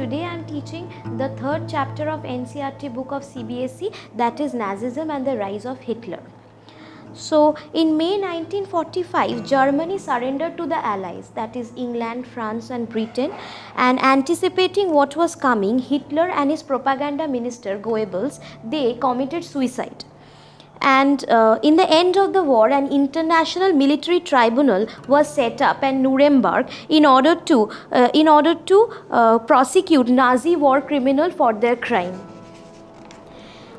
today I am teaching the third chapter of NCERT book of CBSE, that is Nazism and the Rise of Hitler. So, in May 1945, Germany surrendered to the Allies, that is England, France and Britain, and anticipating what was coming, Hitler and his propaganda minister Goebbels, they committed suicide. And in the end of the war, an international military tribunal was set up at Nuremberg in order to prosecute Nazi war criminals for their crime.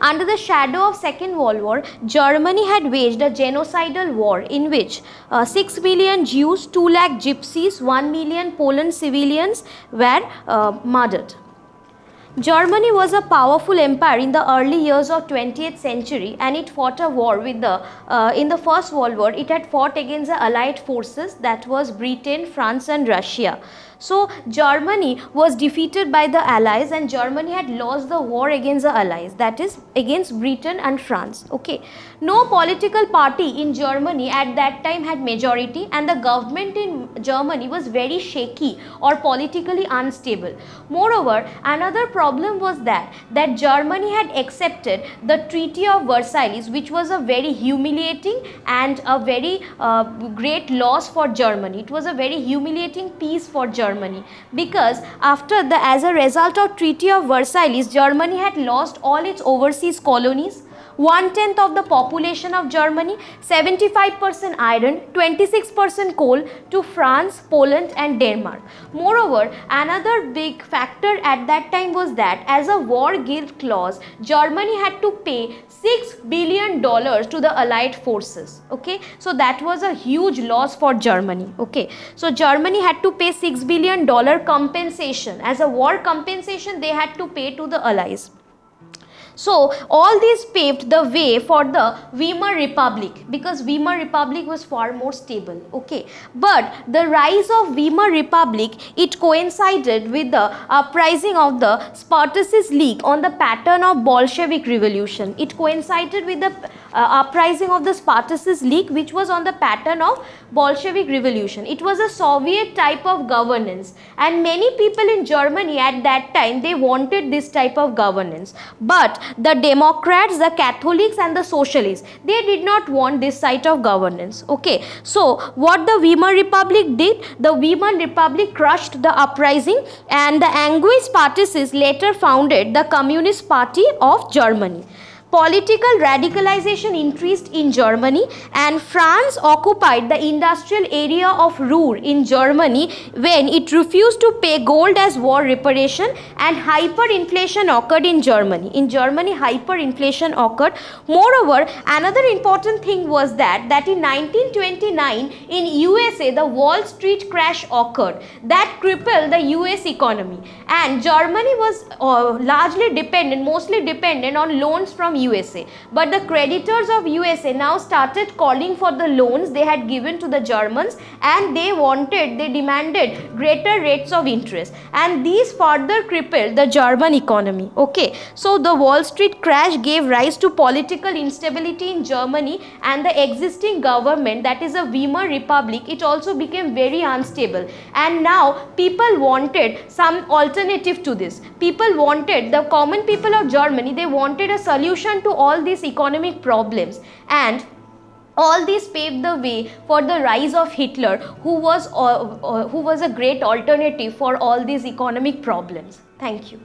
Under the shadow of Second World War, Germany had waged a genocidal war in which 6 million Jews, 2 lakh gypsies, 1 million Polish civilians were murdered. Germany was a powerful empire in the early years of 20th century, and it fought a war with in the First World War. It had fought against the Allied forces, that was Britain, France and Russia. So Germany was defeated by the Allies and Germany had lost the war against the Allies, that is against Britain and France. Okay. No political party in Germany at that time had majority and the government in Germany was very shaky or politically unstable. Moreover, another problem was that Germany had accepted the Treaty of Versailles, which was a very humiliating and a very great loss for Germany. It was a very humiliating peace for Germany, because as a result of Treaty of Versailles, Germany had lost all its overseas colonies, 1/10 of the population of Germany, 75% iron, 26% coal to France, Poland and Denmark. Moreover, another big factor at that time was that as a war guilt clause, Germany had to pay $6 billion to the Allied forces. Okay, so that was a huge loss for Germany. Okay, so Germany had to pay $6 billion compensation. As a war compensation, they had to pay to the Allies. So all these paved the way for the Weimar Republic, because Weimar Republic was far more stable. Okay, but the rise of Weimar Republic, it coincided with the uprising of the Spartacist League on the pattern of Bolshevik Revolution. It coincided with the uprising of the Spartacist League, which was on the pattern of Bolshevik Revolution. It was a Soviet type of governance and many people in Germany at that time, they wanted this type of governance. But the Democrats, the Catholics and the Socialists, they did not want this type of governance. Okay, so what the Weimar Republic did, the Weimar Republic crushed the uprising and the angry Spartacists later founded the Communist Party of Germany. Political radicalization increased in Germany and France occupied the industrial area of Ruhr in Germany when it refused to pay gold as war reparation, and hyperinflation occurred in Germany. In Germany, hyperinflation occurred. Moreover, another important thing was that in 1929 in USA, the Wall Street crash occurred that crippled the US economy, and Germany was mostly dependent on loans from USA. But the creditors of USA now started calling for the loans they had given to the Germans, and they demanded greater rates of interest, and these further crippled the German economy. Okay, so the Wall Street crash gave rise to political instability in Germany, and the existing government, that is a Weimar Republic, it also became very unstable, and now people wanted some alternative to this. The common people of Germany, they wanted a solution to all these economic problems, and all this paved the way for the rise of Hitler, who was a great alternative for all these economic problems. Thank you.